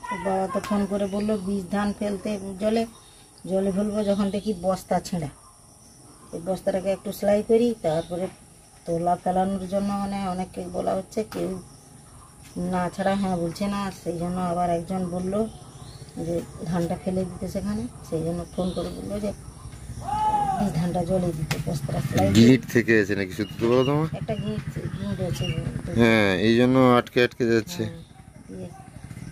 বাবা তো ফোন করে বললো বীজ ধান ফেলতে জলে জলে ফেলবো, যখন দেখি বস্তা ছেঁড়া, এই বস্তাটাকে একটু সেলাই করি, তারপরে তোলা ফেলানোর জন্য মানে অনেককে বলা হচ্ছে, কেউ না ছাড়া হ্যাঁ বলছে না। সেই জন্য আবার একজন বলল যে ধানটা ফেলে দিতে সেখানে, সেই জন্য ফোন করে বললো যে বীজ ধানটা জলে দিতে, বস্তাটা সেলাই গিট থেকে আছে নাকি সত্যি তো বলো তোমার? একটা গিঁট গিঁট আছে। হ্যাঁ, এই জন্য আটকে আটকে যাচ্ছে। দিয়ে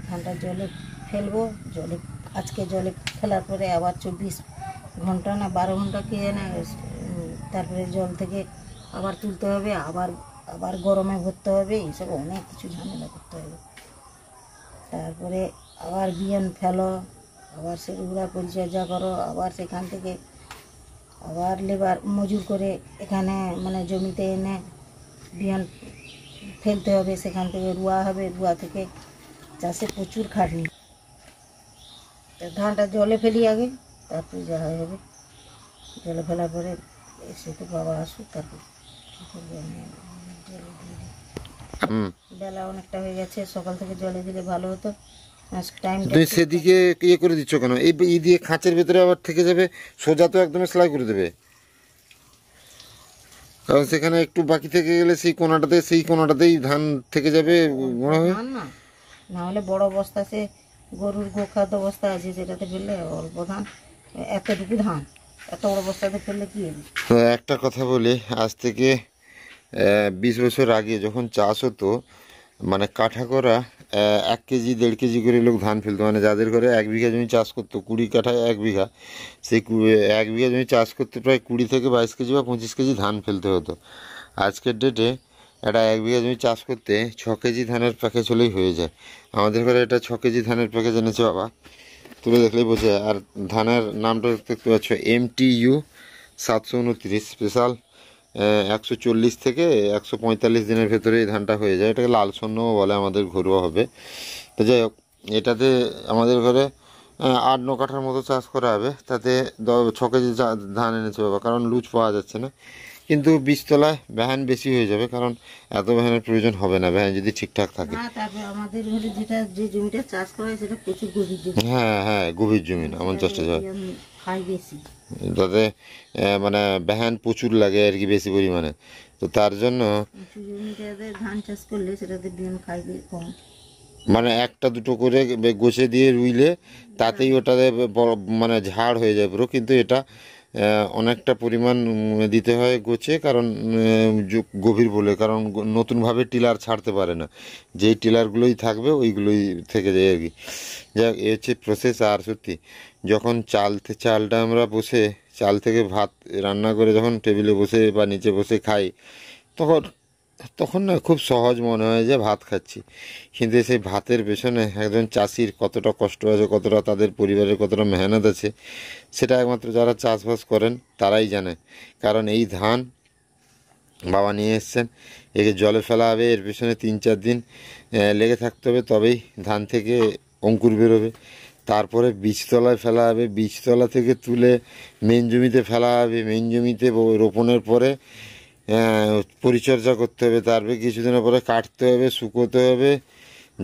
ধানটা জলে ফেলবো, জলে আজকে জলে ফেলার পরে আবার 24 ঘন্টা না 12 ঘন্টা কে না, তারপরে জল থেকে আবার তুলতে হবে, আবার আবার গরমে ভরতে হবে, এইসব অনেক কিছু ঝামেলা করতে হবে। তারপরে আবার বিয়ান ফেলো, আবার সেগুলো পরিচর্যা করো, আবার সেখান থেকে আবার লেবার মজুর করে এখানে মানে জমিতে এনে বিয়ান ফেলতে হবে, সেখান থেকে রুয়া হবে, রুয়া থেকে চাষে প্রচুর খাটনি। ধানটা জলে ফেলি আগে, তারপরে যা হবে। জলে ফেলার পরে এসে তো বাবা আসুক, তারপর জলে দিয়ে দিই। বেলা অনেকটা হয়ে গেছে, সকাল থেকে জলে দিলে ভালো হতো। তুমি সেদিকে ইয়ে করে দিচ্ছ কেন? এই দিয়ে খাঁচের ভেতরে আবার থেকে যাবে, সোজা তো একদম সেলাই করে দেবে, কারণ সেখানে একটু বাকি থেকে গেলে সেই কোনাটাতেই ধান থেকে যাবে মনে হয়। না হলে বড় বস্তা, সে গরুর গোখাদ্য বস্তা আছে, সেটাতে ফেললে অল্প ধান, এতটুকু ধান এত বড় বস্তাতে ফেললে কি হবে। তো একটা কথা বলি, আজ থেকে 20 বছর আগে যখন চাষ হতো, মানে কাঠা করা 1 কেজি 1.5 কেজি করে লোক ধান ফেলতো, মানে যাদের ঘরে 1 বিঘা জমি চাষ করতো, 20 কাঠায় 1 বিঘা, সেই 1 বিঘা জমি চাষ করতে প্রায় 20 থেকে 22 কেজি বা 25 কেজি ধান ফেলতে হতো। আজকের ডেটে এটা 1 বিঘা জমি চাষ করতে 6 কেজি ধানের প্যাকেজ হলেই হয়ে যায়। আমাদের ঘরে এটা 6 কেজি ধানের প্যাকেজ এনেছে বাবা, তুলে দেখলেই বোঝা যায়। আর ধানের নামটা দেখতে পাচ্ছ, MTU 729 স্পেশাল, 140 থেকে 145 দিনের ভেতরে এই ধানটা হয়ে যায়। এটাকে লাল স্বর্ণও বলে আমাদের ঘরোয়াভাবে। তো যাই হোক, এটাতে আমাদের ঘরে 8-9 কাঠার মতো চাষ করা হবে, তাতে 6 কেজি ধান এনেছে বাবা, কারণ লুজ পাওয়া যাচ্ছে না। কিন্তু বীজতলায় ভ্যান বেশি হয়ে যাবে, কারণ এত ভ্যানের প্রয়োজন হবে না, ভ্যান যদি ঠিকঠাক থাকে। তারপরে আমাদের ঘরে যে জমিটা চাষ করা হয় সেটা প্রচুর গভীর জমি। হ্যাঁ হ্যাঁ, গভীর জমি না, 50টা জমি, খাই বেশি, তাতে মানে ভ্যান প্রচুর লাগে আর কি, বেশি পরিমাণে। তো তার জন্য জমিটাতে ধান চাষ করলে সেটাতে বিয়ন খাই কম, মানে 1-2 করে গোছে দিয়ে রুইলে তাতেই ওটাতে মানে ঝাড় হয়ে যায় পুরো। কিন্তু এটা অনেকটা পরিমাণ দিতে হয় গোছে, কারণ গভীর বলে, কারণ নতুনভাবে টিলার ছাড়তে পারে না, যেই টিলারগুলোই থাকবে ওইগুলোই থেকে যায় আর কি। যাই হোক, এ হচ্ছে প্রসেস। আর সত্যি যখন চালটা আমরা বসে চাল থেকে ভাত রান্না করে যখন টেবিলে বসে বা নিচে বসে খাই, তখন তখন না খুব সহজ মনে হয় যে ভাত খাচ্ছি। কিন্তু সেই ভাতের পেছনে একজন চাষির কতটা কষ্ট আছে, কতটা তাদের পরিবারের কতটা মেহনত আছে, সেটা একমাত্র যারা চাষবাস করেন তারাই জানে। কারণ এই ধান বাবা নিয়ে এসছেন, একে জলে ফেলা হবে, এর পেছনে 3-4 দিন লেগে থাকতে হবে, তবেই ধান থেকে অঙ্কুর বেরোবে। তারপরে বীজতলায় ফেলা হবে, বীজতলা থেকে তুলে মেন জমিতে ফেলা হবে, মেন জমিতে রোপণের পরে পরিচর্যা করতে হবে, তারপরে কিছুদিনের পরে কাটতে হবে, শুকোতে হবে,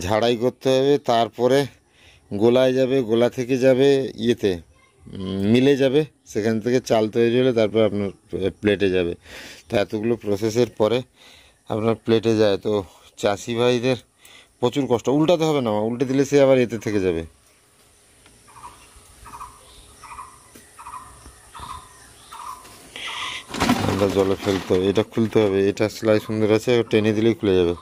ঝাড়াই করতে হবে, তারপরে গোলায় যাবে, গোলা থেকে যাবে ইয়েতে মিলে যাবে, সেখান থেকে চাল তৈরি হলে তারপর আপনার প্লেটে যাবে। তো এতগুলো প্রসেসের পরে আপনার প্লেটে যায়। তো চাষি ভাইদের প্রচুর কষ্ট। উল্টাতে হবে না, উল্টে দিলে সে আবার এতে থেকে যাবে। আমরা জলে ফেলতে হবে, এটা খুলতে হবে, এটা সেলাই সুন্দর আছে, টেনে দিলেই খুলে যাবে।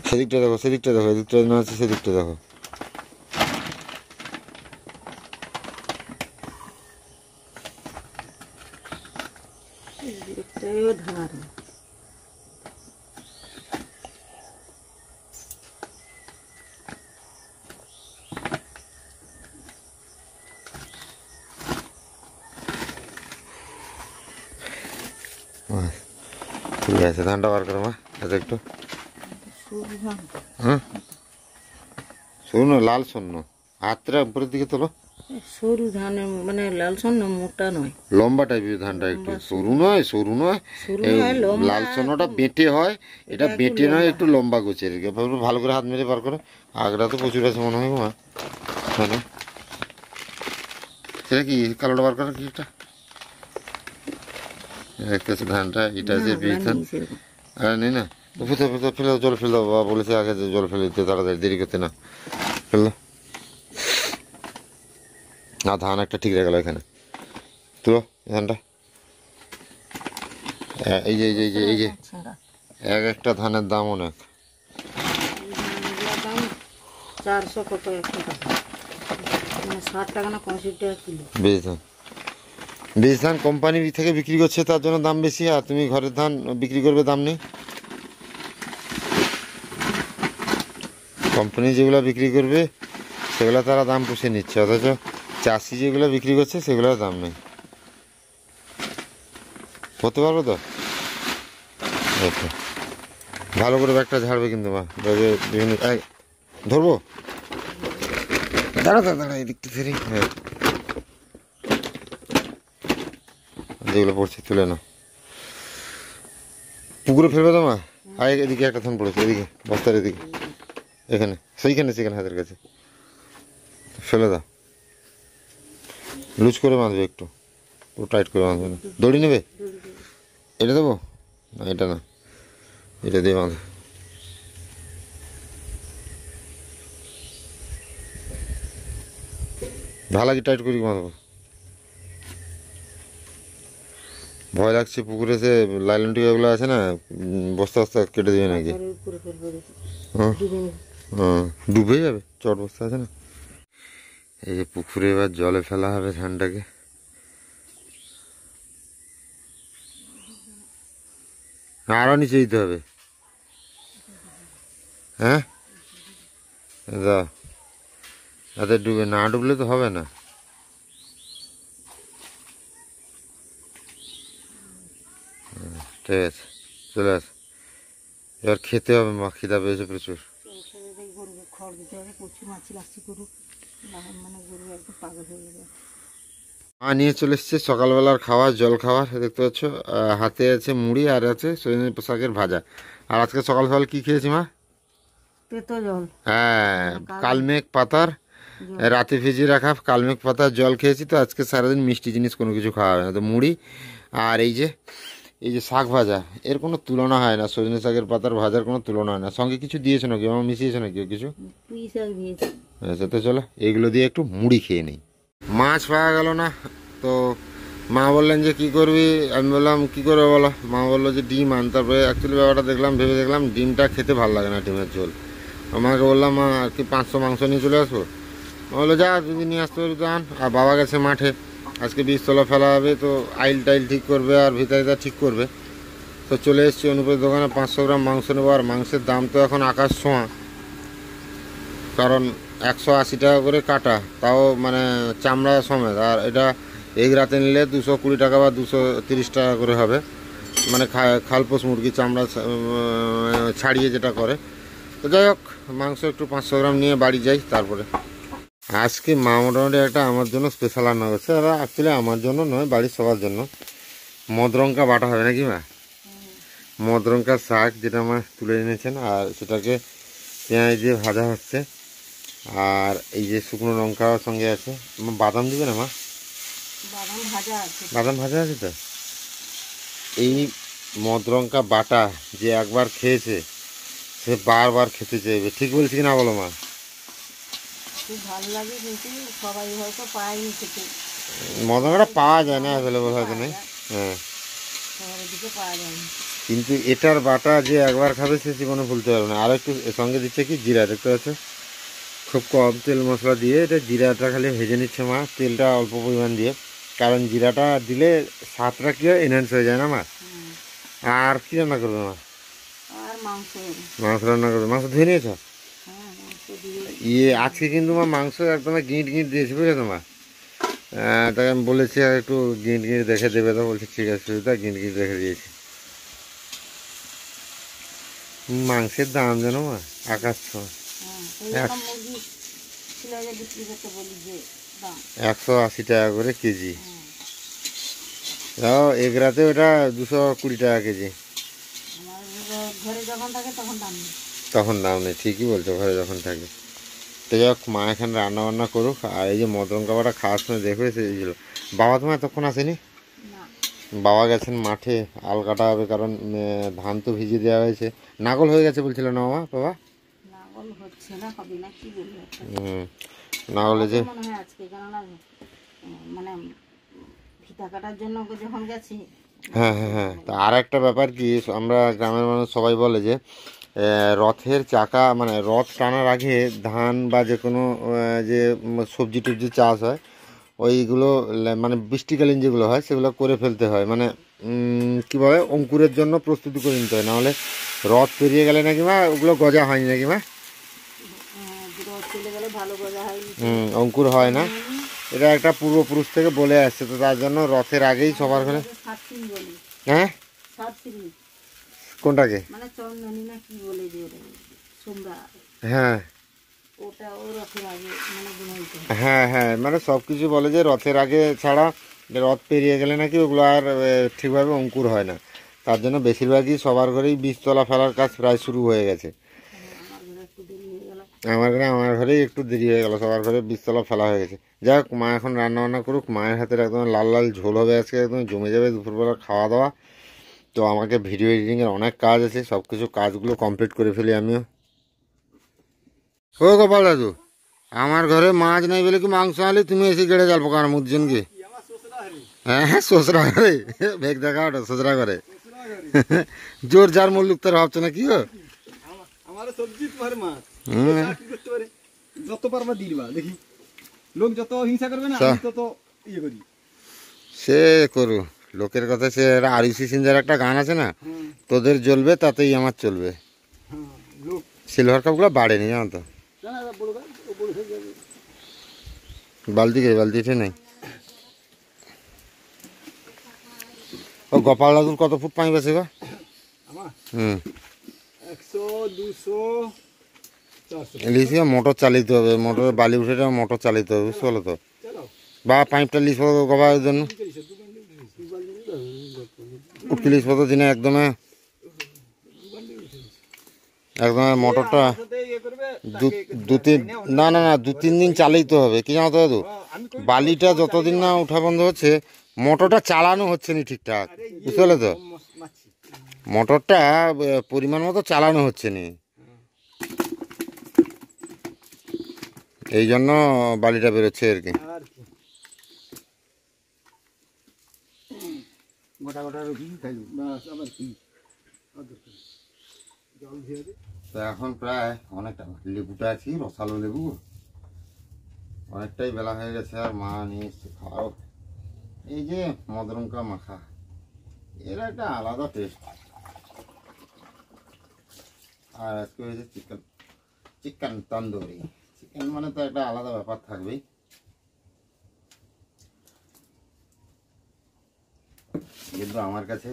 সেদিকটা দেখো, সেদিকটা দেখো, এদিকটা না আছে, সেদিকটা দেখো। ধার ঠিক আছে, ধানটা বার করো মা হাতে একটু। সরু ধান। হ্যাঁ, শূন্য লাল শূন্য, হাতটা উপরের দিকে তোলো। সরু ধানের মানে লাল সন্ন মোটা নয়, লম্বা টাইপের ধানটা, একটু সরু নয়, সরু নয়। সরু এই নয়, লম্বা। লাল সোনাটা বেটে হয়, এটা একটু বেটে নয়, লম্বা। একটু লম্বা গোছের। ভালো করে হাত মেরে বার করো। আগড়া তো প্রচুর আছে মনে হয় মা। হ্যাঁ, সেটা কি কালোটা বার করো, কি এটা দেখতেছে ধানটা, এটা না, আছে বীজ ওগুলা ধান। নেই সেরকম। আর নেই না, তো ফেলে ফেলে ফেলে দাও, জল ফেলে দাও। বাবা বলেছে আগে যে জল ফেলে দিতে, তাড়াতাড়ি দেরি করতে না। ফেলে দাও। না, ধান একটা ঠিক রেখে গেল এখানে। তুলো ধানটা। এই যে এই যে এই যে এই যে ছেঁড়া। এক একটা ধানের দাম অনেক। এগুলোর দাম 400 কত একটা টাকা, মানে 60 টাকা না 65 টাকা কিলো। বীজ ধান, বীজ ধান কোম্পানি থেকে বিক্রি করছে, তার জন্য দাম বেশি। আর তুমি ঘরের ধান বিক্রি করবে, দাম নেই। কোম্পানি যেগুলো বিক্রি করবে সেগুলো তারা দাম পুষে নিচ্ছে, অথচ চাষি যেগুলো বিক্রি করছে সেগুলোর দাম নেই। করতে পারবো তো? আচ্ছা, ভালো করে ব্যাগটা ঝাড়বে কিন্তু মা, ব্যাগে বিভিন্ন ধরবো। দাঁড়া দাঁড়া দাঁড়া, এদিকটা ফেরি। হ্যাঁ, যেগুলো পড়ছে তুলে না, পুকুরে ফেলবে তো মা। আর এদিকে একটা ধান পড়েছে, এদিকে বস্তার এদিকে, এখানে সেইখানে সেখানে হাতের কাছে ফেলে দাও। লুজ করে বাঁধবে, একটু পুরো টাইট করে বাঁধবে না। দড়ি নেবে? এটা দেবো না, এটা না, এটা দিয়ে বাঁধো। ভালো কি টাইট করে বাঁধবো? ভয় লাগছে পুকুরে, সে লাইলন টিকাগুলো আছে না, বস্তা বস্তা কেটে দেবে নাকি। ঘরের উপরে ফেলবো দেখি, হ্যাঁ, ডুবে নেই। হ্যাঁ, ডুবে যাবে, চট বস্তা আছে না। এই যে পুকুরে এবার জলে ফেলা হবে ধানটাকে। আরও নিচে দিতে হবে। হ্যাঁ, দাও, তাতে ডুবে না, ডুবলে তো হবে না। ঠিক আছে, চলে আস। এবার খেতে হবে মা, খিদা পেয়েছে প্রচুর। গরুকে খড় দিতে হবে, প্রচুর মাছি লাগছে গরু, মানে গরু একদম পাগল হয়ে যাবে। মা নিয়ে চলে এসছে সকালবেলার খাবার, জল খাবার দেখতে পাচ্ছ। হাতে আছে মুড়ি আর আছে সজনে শাকের ভাজা। আর আজকে সকাল সকাল কি খেয়েছি মা? তেতো জল। হ্যাঁ, কালমেঘ পাতার রাতে ভিজিয়ে রাখা কালমেঘ পাতার জল খেয়েছি। তো আজকে সারাদিন মিষ্টি জিনিস কোনো কিছু খাওয়া হবে না, তো মুড়ি আর এই যে শাক ভাজা, এর কোনো তুলনা হয় না। সজনে শাকের পাতার ভাজার কোনো তুলনা হয় না। সঙ্গে কিছু দিয়েছো নাকি, আমার মিশিয়েছো নাকি কিছু? পুঁই শাক দিয়েছি। আচ্ছা, তো চলো এইগুলো দিয়ে একটু মুড়ি খেয়ে নিই। মাছ পাওয়া গেল না, তো মা বললেন যে কি করবি, আমি বললাম কি করবো বলো। মা বললো যে ডিম আন। তারপরে অ্যাকচুয়ালি ব্যাপারটা দেখলাম, ভেবে দেখলাম ডিমটা খেতে ভালো লাগে না, ডিমের ঝোল। আমাকে বললাম মা আর কি 500 মাংস নিয়ে চলে আসবো। বললো যা, যদি নিয়ে আসতে পারি তো আন। আর বাবা গেছে মাঠে, আজকে বীজতলা ফেলা হবে, তো আইল টাইল ঠিক করবে আর ভিতারিটা ঠিক করবে। তো চলে এসেছি অনুপের দোকানে, 500 গ্রাম মাংস নেবো। আর মাংসের দাম তো এখন আকাশ ছোঁয়া, কারণ 180 টাকা করে কাটা, তাও মানে চামড়া সমেত। আর এটা এক রাতে নিলে 220 টাকা বা 230 টাকা করে হবে, মানে খালপোষ মুরগি চামড়া ছাড়িয়ে যেটা করে। তো যাই হোক, মাংস একটু 500 গ্রাম নিয়ে বাড়ি যাই। তারপরে আজকে মা মোটামুটি একটা আমার জন্য স্পেশাল রান্না করছে। আর অ্যাকচুয়ালি আমার জন্য নয়, বাড়ির সবার জন্য। মদরঙ্কা বাটা হবে নাকি মা? মদরঙ্কার শাক যেটা মা তুলে এনেছেন, আর সেটাকে পেঁয়াজ দিয়ে ভাজা হচ্ছে। আর এই যে শুকনো লঙ্কার সঙ্গে আছে। বাদাম দিবে না মা? বাদাম ভাজা আছে। বাদাম ভাজা আছে তো। এই মদরঙ্কা বাটা যে একবার খেয়েছে সে বারবার খেতে চাইবে, ঠিক বলছি না বলো মা? খুব ভালো লাগে, কিন্তু সবাই হয়তো পায়নি খেতে। মদরঙ্কাটা পাওয়া যায় না, অ্যাভেলেবল হয়তো নেই। হ্যাঁ, শহরের দিকে পাওয়া যায় না। কিন্তু এটার বাটা যে একবার খাবে সে জীবনে ভুলতে পারবে না। আর একটু এর সঙ্গে দিচ্ছে কি জিরা, দেখতে পাচ্ছ, খুব কম তেল মশলা দিয়ে এটা জিরাটা খালি ভেজে নিচ্ছে মা, তেলটা অল্প পরিমাণ দিয়ে। কারণ জিরাটা দিলে স্বাদটা কি হয়, এনহ্যান্স হয়ে যায় না মা। আর কি রান্না করবে মা? আর মাংস হবে। মাংস রান্না করবে। মাংস ধুয়ে নিয়েছ? হ্যাঁ, মাংস দিয়ে। আজকে কিন্তু মা মাংস একদম গিঁট গিঁট দিয়েছি, বুঝেছো মা? তাকে আমি বলেছি আর একটু গিঁট গিঁট দেখে দেবে, তো বলছি ঠিক আছে সুবিধা, গিঁট গিঁট দেখে দিয়েছি। মাংসের দাম যেন আকাশ ছোঁয়া। হ্যাঁ, এই জন্য মুরগি ছিল যে বিক্রি করতে বলি যে দাম। 180 টাকা করে কেজি। হ্যাঁ, তাও এগরাতে ওটা 220 টাকা কেজি। আমার ঘরে যখন থাকে তখন দাম নেই। তখন দাম নেই, ঠিকই বলছো, ঘরে যখন থাকে। তো যাই হোক, মা এখানে রান্না বান্না করুক, আর এই যে মদন কাবাটা খাওয়ার সময় দেখবে এসেছিল। বাবা তোমার এতক্ষণ আসেনি? না, বাবা গেছেন মাঠে, আল কাটা হবে, কারণ ধান তো ভিজিয়ে দেওয়া হয়েছে। নাগল হয়ে গেছে বলছিল না মামা বাবা? নাগল হচ্ছে না, হবে না, কি বলবো একটা। না হলে যে, হবে মনে হয় আজকে, কেননা মানে ফিতা কাটার জন্য যখন গেছি। হ্যাঁ হ্যাঁ হ্যাঁ, তা আর একটা ব্যাপার কি, আমরা গ্রামের মানুষ সবাই বলে যে রথের চাকা মানে রথ টানার আগে ধান বা যে কোনো যে সবজি টবজি চাষ হয় ওইগুলো মানে বৃষ্টিকালীন যেগুলো হয় সেগুলো করে ফেলতে হয়, মানে কী বলে, অঙ্কুরের জন্য প্রস্তুতি করে নিতে হয়, নাহলে রথ পেরিয়ে গেলে নাকি মা ওগুলো গজা হয়নি নাকি মা? রথ চলে গেলে ভালো গজা হয়। অঙ্কুর হয় না, এটা একটা পূর্বপুরুষ থেকে বলে আসছে, তো তার জন্য রথের আগেই সবার ঘরে। হ্যাঁ, কোনটাকে? মানে চন্দনী না কি বলে যে সোমরা, হ্যাঁ ওটা ও রথের আগে মানে বুনাইতে। হ্যাঁ হ্যাঁ, মানে সব কিছু বলে যে রথের আগে ছাড়া রথ পেরিয়ে গেলে নাকি ওগুলো আর ঠিকভাবে অঙ্কুর হয় না, তার জন্য বেশিরভাগই সবার ঘরেই বীজতলা ফেলার কাজ প্রায় শুরু হয়ে গেছে। আমার ঘরেই একটু দেরি হয়ে গেল, সবার ঘরে বীজতলা ফেলা হয়ে গেছে। যাই হোক, মা এখন রান্না বান্না করুক, মায়ের হাতের একদম লাল লাল ঝোল হবে আজকে, একদম জমে যাবে দুপুরবেলা খাওয়া দাওয়া। তো আমাকে ভিডিও এডিটিংয়ের অনেক কাজ আছে, সব কিছু কাজগুলো কমপ্লিট করে ফেলি আমিও। ও গোপাল দাদু, আমার ঘরে মাছ নেই বলে কি মাংস আনলে তুমি এসে গেড়ে জাল পোকার মুদজন কি? হ্যাঁ হ্যাঁ, শ্বশুরা ঘরে ভেগ দেখা ওটা শ্বশুরা ঘরে জোর যার মল্লুক তার ভাবছো না কি গো? আমার সবজি তোমার মাছ কি করতে পারে, যত পারবা দিবা দেখি, লোক যত হিংসা করবে না আমি তত ইয়ে করি। সে করু, লোকের কথা, সে আরিসি সিনজার একটা গান আছে না, তোদের জ্বলবে তাতেই আমার চলবে। লোক সিলভার কাপগুলো বাড়েনি জানো তো। বালতি কে বালতিতে নেই। ও গোপাল দাদুর কত ফুট পানি বেছে গো? আমার 100 200 400 লিসে মোটর চালিতে হবে, মোটর বালি উঠে মোটর চালিতে হবে, বুঝতে পারলো তো? চালাও বা পাইপটা লিস পড়ো গোপালের জন্য, উঠকি লিস পড়ো দিনে একদম একদম মোটরটা ইয়ে করবে দু তিন, না না না, 2-3 দিন চালাইতে হবে, কি জানো তো দাদু, বালিটা যতদিন না উঠা বন্ধ হচ্ছে মোটরটা চালানো হচ্ছে না ঠিকঠাক, বুঝতে পারলে তো? মাছি মোটরটা পরিমাণ মতো চালানো হচ্ছে না, এই জন্য বালিটা বেরোচ্ছে আর কি। আর কি গোটা গোটা রুটি খাই বাস, আবার কি জল দিয়ে দে। তো এখন প্রায় অনেকটা লেবুটা আছি, রসালো লেবু, অনেকটাই বেলা হয়ে গেছে, আর মা নিয়ে এসছে খাও। এই যে মদরঙ্কা মাখা, এর একটা আলাদা টেস্ট। আর আজকে হয়েছে চিকেন, চিকেন তন্দুরি। চিকেন মানে তো একটা আলাদা ব্যাপার থাকবেই। কিন্তু আমার কাছে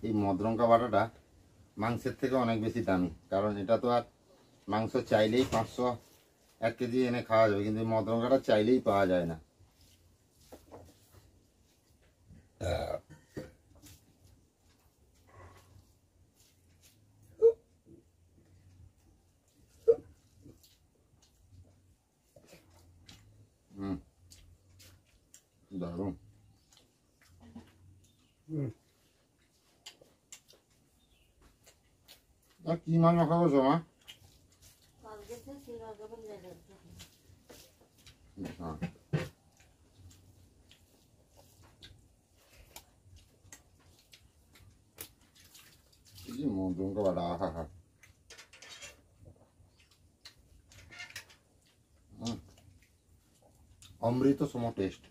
এই মদরঙ্কা বাটাটা মাংসের থেকে অনেক বেশি দামি, কারণ এটা তো আর মাংস চাইলেই 500-1 কেজি এনে খাওয়া যাবে, কিন্তু মদরঙ্কাটা চাইলেই পাওয়া যায় না। দারুণ। কি মাছ মাখাবো সোমা? মদরঙ্কা বাটা, আহা হা, অমৃত সম টেস্ট।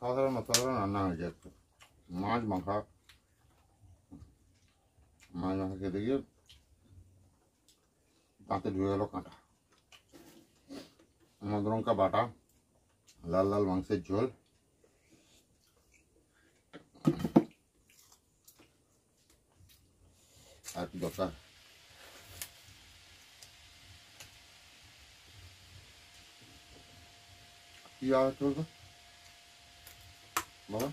অসাধারণ অসাধারণ রান্না হয়েছে একটু মাছ মাখা খেতে গিয়ে দাঁতে ঢুকে গেল কাঁটা মদরঙ্কা বাটা লাল লাল মাংসের ঝোল আর কি দরকার কি আওয়াজ চলবে বাবা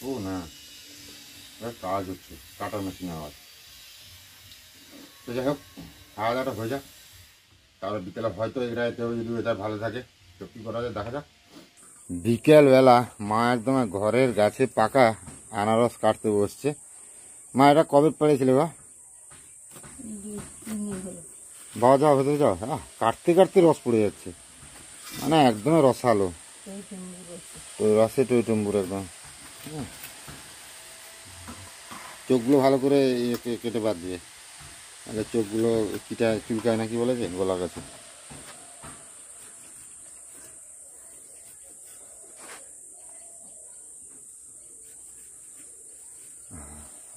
ও না কাজ হচ্ছে কাটার মেশিন আওয়াজ তো যাই হোক খাওয়া দাওয়াটা হয়ে যাক তারপরে বিকেলে হয়তো এরা কেউ যদি এটা ভালো থাকে তো কী করা যায় দেখা যাক বিকেলবেলা মা একদম ঘরের গাছে পাকা আনারস কাটতে বসছে মা এটা কবে পেরেছিলে বা বাবা যাও ভেতরে যাও হ্যাঁ কাটতে কাটতে রস পড়ে যাচ্ছে মানে একদমই রসালো তো রসে টইটম্বুর একদম চোখগুলো ভালো করে কেটে বাদ দিয়ে তাহলে চোখগুলো কিটা চুলকায় নাকি বলে যে গলা গাছে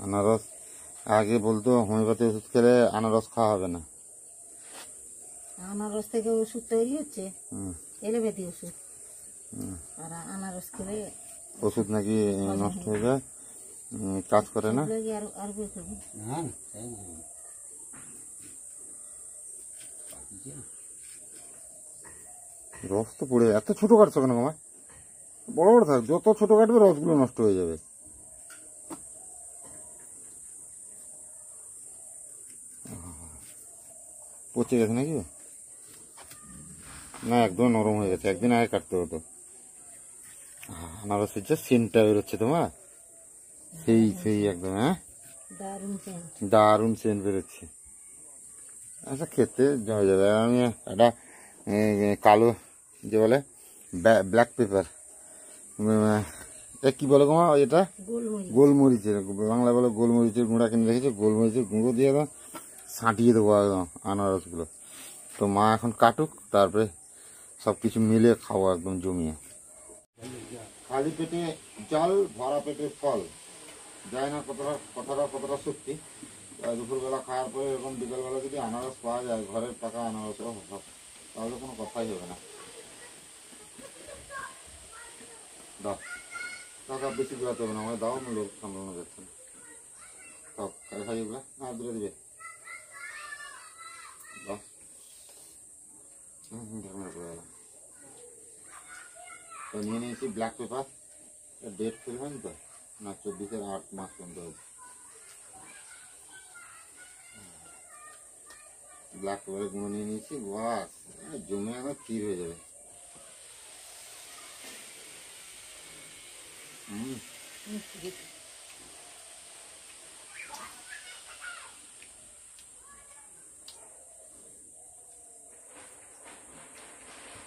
আনারস আগে বলতো হোমিওপ্যাথি ওষুধ খেলে আনারস খাওয়া হবে না আনারস থেকে ওষুধ তৈরি হচ্ছে এলোপ্যাথি ওষুধ আর আনারস খেলে ওষুধ নাকি নষ্ট হয়ে যায় কাজ করে না আর বই করবো রস তো পড়ে এত ছোট কাটছো কেন আমার বড় বড় থাক যত ছোট কাটবে রসগুলো নষ্ট হয়ে যাবে পচে গেছে নাকি না একদম নরম হয়ে গেছে একদিন আগে কাটতে হতো আনারসের যে সেন্টটা বেরোচ্ছে তোমার সেই সেই একদম হ্যাঁ দারুণ সেন্ট বেরোচ্ছে আচ্ছা খেতে জমে যাবে আমি একটা কালো যে বলে ব্ল্যাক পেপার কি বলে গো মা এটা গোলমরিচের বাংলা বলে গোলমরিচের গুঁড়া কিনে রেখেছে গোলমরিচের গুঁড়ো দিয়ে একদম ছাঁটিয়ে দেবো একদম আনারসগুলো তো মা এখন কাটুক তারপরে সব কিছু মিলে খাবো একদম জমিয়ে খালি পেটে জল ভরা পেটে ফল যায় না কতটা সত্যি দুপুরবেলা খাওয়ার পরে এরকম বিকেলবেলা যদি আনারস পাওয়া যায় ঘরের পাকা আনারস তাহলে কোনো কথাই হবে না দাও টাকা বেশি গুলাতে হবে না আমায় দাও আমি লোক সামলানো যাচ্ছে না সব খাই এগুলা না দূরে দিবে দাও ঝামেলা করে গেলাম তো নিয়ে নিয়েছি ব্ল্যাক পেপার ডেট ফেল হয়নি তো না 24/8 মাস পর্যন্ত হয়েছে ব্ল্যাক পেপারে গুঁড়ো নিয়ে নিয়েছি বাস জমে আমার তীর হয়ে যাবে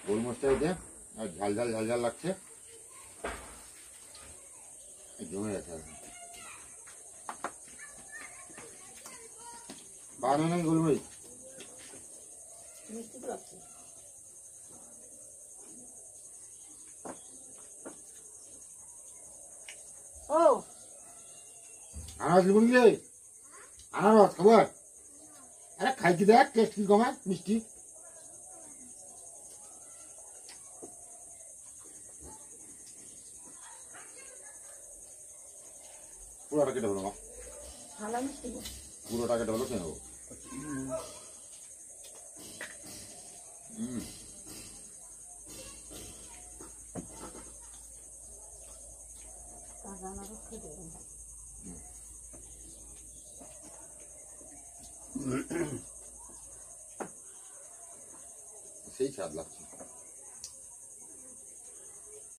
গোলমরিচটা দিয়ে আর ঝাল ঝাল ঝাল ঝাল লাগছে জমে গেছে বানানো নেই গোলমরিচ আনারস লিখুন কি আনারস খাবার আরে খাইতে দেখ টেস্ট কি কমায় মিষ্টি পুরোটা কেটে ফেলো পুরোটা কেটে ফেলো খেয়ে নেবো সেই স্বাদ লাগছে